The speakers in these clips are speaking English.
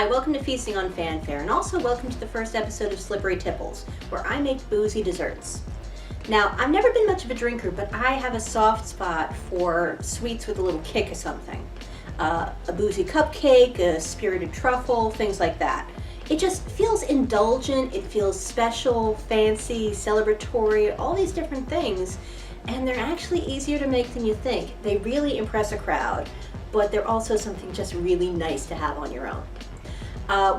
Hi, welcome to Feasting on Fanfare, and also welcome to the first episode of Slippery Tipples, where I make boozy desserts. Now, I've never been much of a drinker, but I have a soft spot for sweets with a little kick or something. A boozy cupcake, a spirited truffle, things like that. It just feels indulgent, it feels special, fancy, celebratory, all these different things, and they're actually easier to make than you think. They really impress a crowd, but they're also something just really nice to have on your own.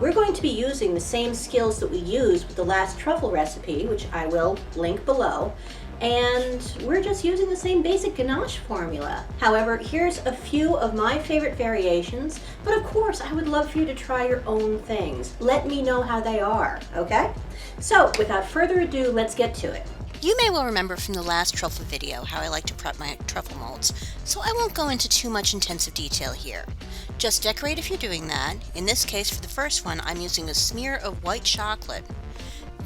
We're going to be using the same skills that we used with the last truffle recipe, which I will link below, and we're just using the same basic ganache formula. However, here's a few of my favorite variations, but of course I would love for you to try your own things. Let me know how they are, okay? So without further ado, let's get to it. You may well remember from the last truffle video how I like to prep my truffle molds, so I won't go into too much intensive detail here. Just decorate if you're doing that. In this case, for the first one, I'm using a smear of white chocolate.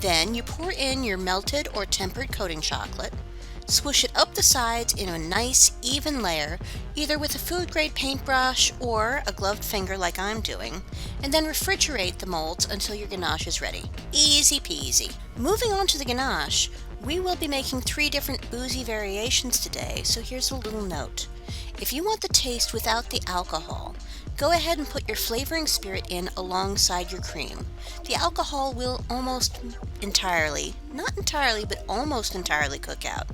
Then you pour in your melted or tempered coating chocolate, swoosh it up the sides in a nice even layer, either with a food grade paintbrush or a gloved finger like I'm doing, and then refrigerate the molds until your ganache is ready. Easy peasy. Moving on to the ganache, we will be making 3 different boozy variations today, so here's a little note. If you want the taste without the alcohol, go ahead and put your flavoring spirit in alongside your cream. The alcohol will almost entirely, not entirely, but almost entirely cook out.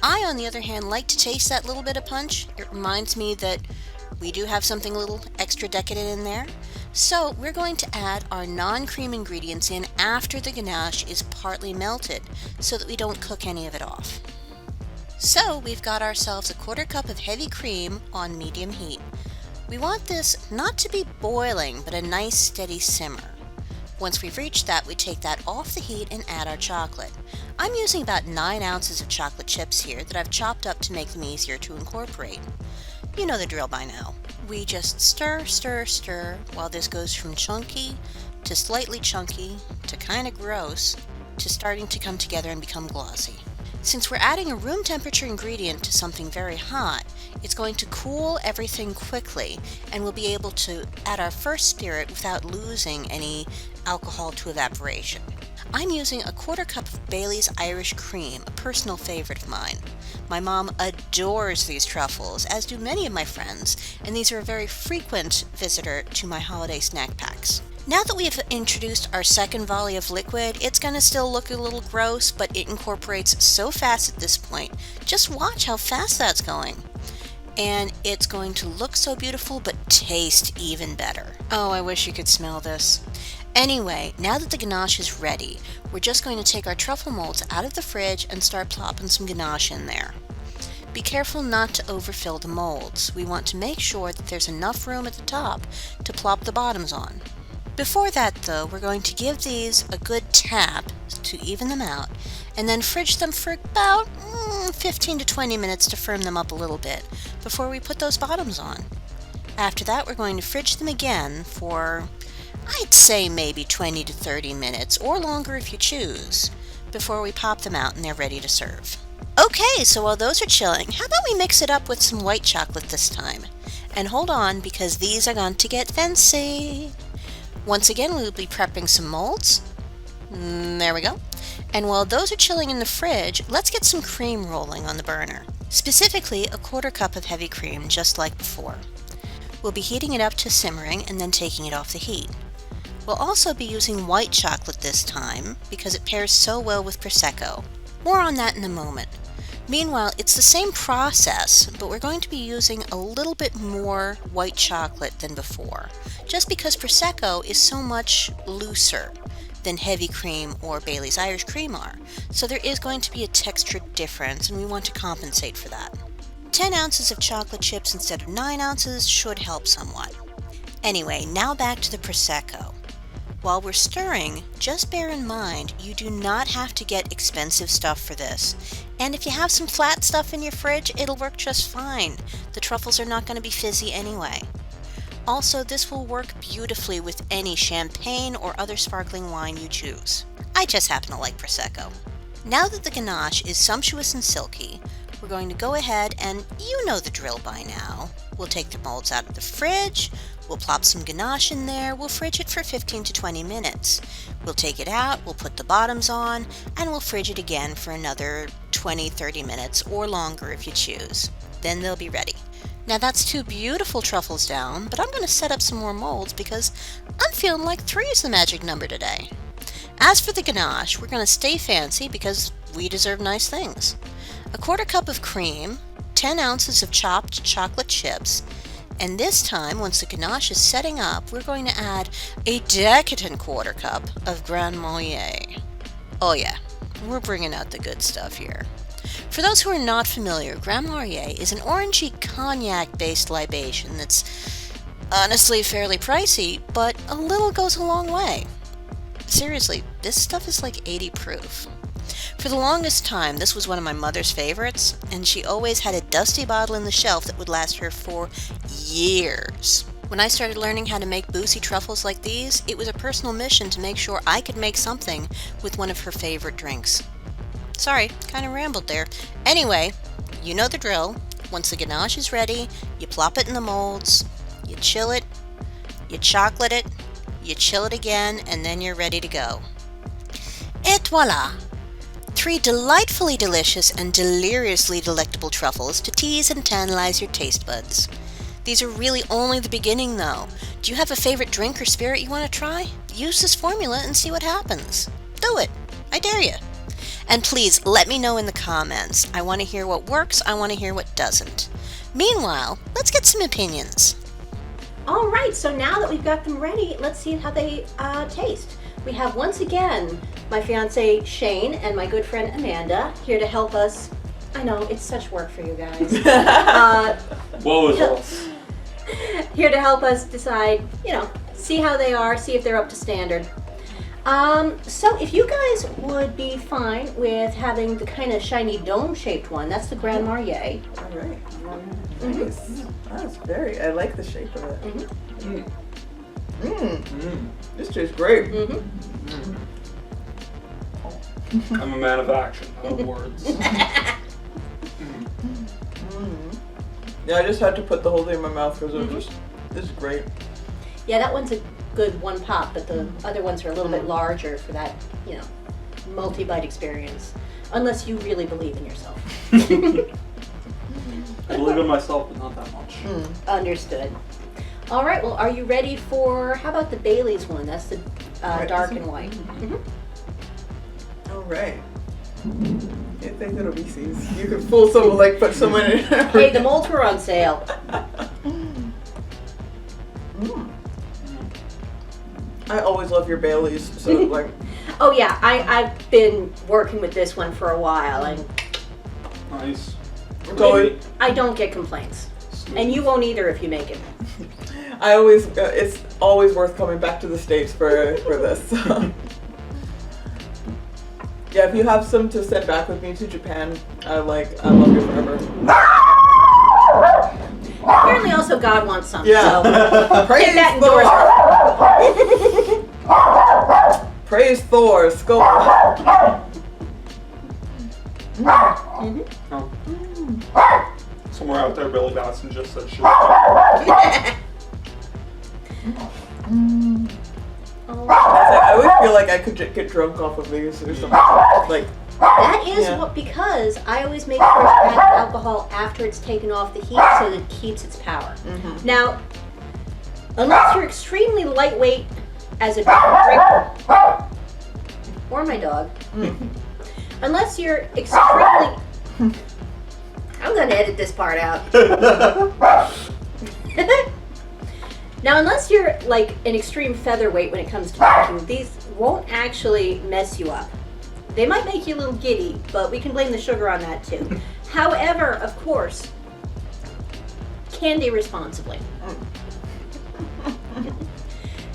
I, on the other hand, like to taste that little bit of punch. It reminds me that we do have something a little extra decadent in there. So we're going to add our non-cream ingredients in after the ganache is partly melted so that we don't cook any of it off. So we've got ourselves a 1/4 cup of heavy cream on medium heat. We want this not to be boiling, but a nice steady simmer. Once we've reached that, we take that off the heat and add our chocolate. I'm using about 9 ounces of chocolate chips here that I've chopped up to make them easier to incorporate. You know the drill by now. We just stir, stir, stir while this goes from chunky to slightly chunky to kind of gross to starting to come together and become glossy. Since we're adding a room temperature ingredient to something very hot, it's going to cool everything quickly, and we'll be able to add our first spirit without losing any alcohol to evaporation. I'm using a 1/4 cup of Bailey's Irish Cream, a personal favorite of mine. My mom adores these truffles, as do many of my friends, and these are a very frequent visitor to my holiday snack packs. Now that we have introduced our second volley of liquid, it's going to still look a little gross, but it incorporates so fast at this point. Just watch how fast that's going. And it's going to look so beautiful, but taste even better. Oh, I wish you could smell this. Anyway, now that the ganache is ready, we're just going to take our truffle molds out of the fridge and start plopping some ganache in there. Be careful not to overfill the molds. We want to make sure that there's enough room at the top to plop the bottoms on. Before that though, we're going to give these a good tap to even them out, and then fridge them for about 15 to 20 minutes to firm them up a little bit before we put those bottoms on. After that, we're going to fridge them again for, I'd say, maybe 20 to 30 minutes, or longer if you choose, before we pop them out and they're ready to serve. Okay, so while those are chilling, how about we mix it up with some white chocolate this time? And hold on, because these are going to get fancy. Once again, we'll be prepping some molds. There we go. And while those are chilling in the fridge, let's get some cream rolling on the burner. Specifically, a 1/4 cup of heavy cream, just like before. We'll be heating it up to simmering and then taking it off the heat. We'll also be using white chocolate this time because it pairs so well with Prosecco. More on that in a moment. Meanwhile, it's the same process, but we're going to be using a little bit more white chocolate than before, just because Prosecco is so much looser than heavy cream or Bailey's Irish Cream are. So there is going to be a texture difference, and we want to compensate for that. 10 ounces of chocolate chips instead of 9 ounces should help somewhat. Anyway, now back to the Prosecco. While we're stirring, just bear in mind you do not have to get expensive stuff for this. And if you have some flat stuff in your fridge, it'll work just fine. The truffles are not going to be fizzy anyway. Also, this will work beautifully with any champagne or other sparkling wine you choose. I just happen to like Prosecco. Now that the ganache is sumptuous and silky, we're going to go ahead and, you know the drill by now, We'll take the molds out of the fridge, we'll plop some ganache in there, we'll fridge it for 15 to 20 minutes. We'll take it out, we'll put the bottoms on, and we'll fridge it again for another 20-30 minutes or longer if you choose. Then they'll be ready. Now that's 2 beautiful truffles down, but I'm going to set up some more molds because I'm feeling like 3 is the magic number today. As for the ganache, we're going to stay fancy because we deserve nice things. 1/4 cup of cream, 10 ounces of chopped chocolate chips, and this time, once the ganache is setting up, we're going to add a decadent 1/4 cup of Grand Marnier. Oh yeah, we're bringing out the good stuff here. For those who are not familiar, Grand Marnier is an orangey cognac-based libation that's honestly fairly pricey, but a little goes a long way. Seriously, this stuff is like 80 proof. For the longest time, this was one of my mother's favorites, and she always had a dusty bottle in the shelf that would last her for years. When I started learning how to make Boozy Truffles like these, it was a personal mission to make sure I could make something with one of her favorite drinks. Sorry, kind of rambled there. Anyway, you know the drill. Once the ganache is ready, you plop it in the molds, you chill it, you chocolate it, you chill it again, and then you're ready to go. Et voila! 3 delightfully delicious and deliriously delectable truffles to tease and tantalize your taste buds. These are really only the beginning though. Do you have a favorite drink or spirit you want to try? Use this formula and see what happens. Do it! I dare you! And please let me know in the comments. I want to hear what works, I want to hear what doesn't. Meanwhile, let's get some opinions. All right, so now that we've got them ready, let's see how they taste. We have, once again, my fiance Shane and my good friend Amanda here to help us. I know, it's such work for you guys. Here to help us decide, see how they are, see if they're up to standard. So if you guys would be fine with having the kind of shiny dome-shaped one, that's the Grand Marnier. All right. Nice. That's I like the shape of it. This tastes great. I'm a man of action, not of words. Yeah, I just had to put the whole thing in my mouth because it was this is great. Yeah, that one's a good one pop, but the other ones are a little bit larger for that, multi-bite experience. Unless you really believe in yourself. I believe in myself, but not that much. Understood. All right, well, are you ready for, how about the Bailey's one? That's the dark and white. All right. You think it'll be seized? You could fool someone, put someone in. Hey, the molds were on sale. I always love your Baileys, so Oh yeah, I've been working with this one for a while, and Nice. I don't get complaints, and you won't either if you make it. I always, it's always worth coming back to the States for this. Yeah, if you have some to send back with me to Japan, I love you forever. Apparently, also God wants some. Yeah. So Praise that Thor. Praise Thor. Skull. Somewhere out there, Billy Batson just said shit. I always feel like I could get drunk off of these or something. That is what, because I always make sure to add alcohol after it's taken off the heat so that it keeps its power. Now, unless you're extremely lightweight as a drinker, or my dog, unless you're extremely, I'm going to edit this part out. Now, unless you're an extreme featherweight when it comes to drinking, these won't actually mess you up. They might make you a little giddy, but we can blame the sugar on that too. However, of course, candy responsibly.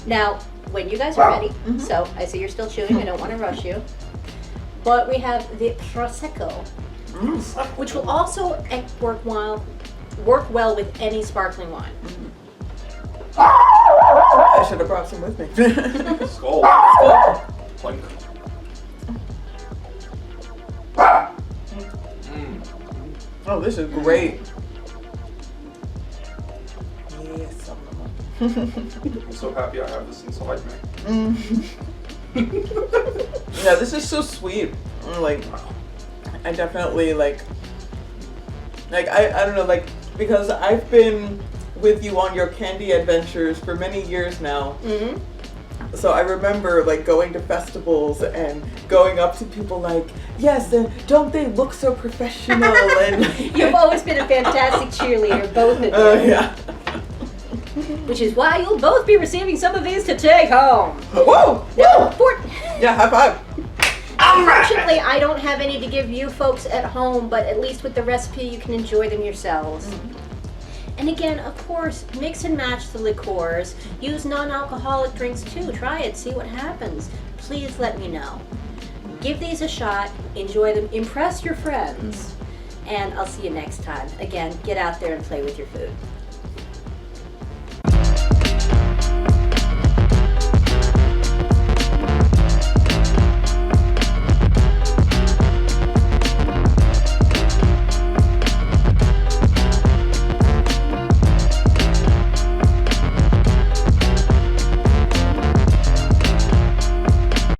Now, when you guys are ready, so I see you're still chewing, I don't want to rush you, but we have the Prosecco, which will also work well with any sparkling wine. I should have brought some with me. Skull. Clink. Oh, this is great. Yes, I'm so happy I have this inside me. Yeah, this is so sweet. Like, I definitely like I don't know, like, because I've been with you on your candy adventures for many years now. Mm-hmm. So I remember like going to festivals and going up to people like, yes, and don't they look so professional? And You've always been a fantastic cheerleader, both of you. yeah. Which is why you'll both be receiving some of these to take home. Whoa! Now, Yeah, high five. unfortunately, I don't have any to give you folks at home, but at least with the recipe, you can enjoy them yourselves. And again, of course, mix and match the liqueurs. Use non-alcoholic drinks too. Try it, see what happens. Please let me know. Give these a shot, enjoy them, impress your friends, and I'll see you next time. Again, get out there and play with your food.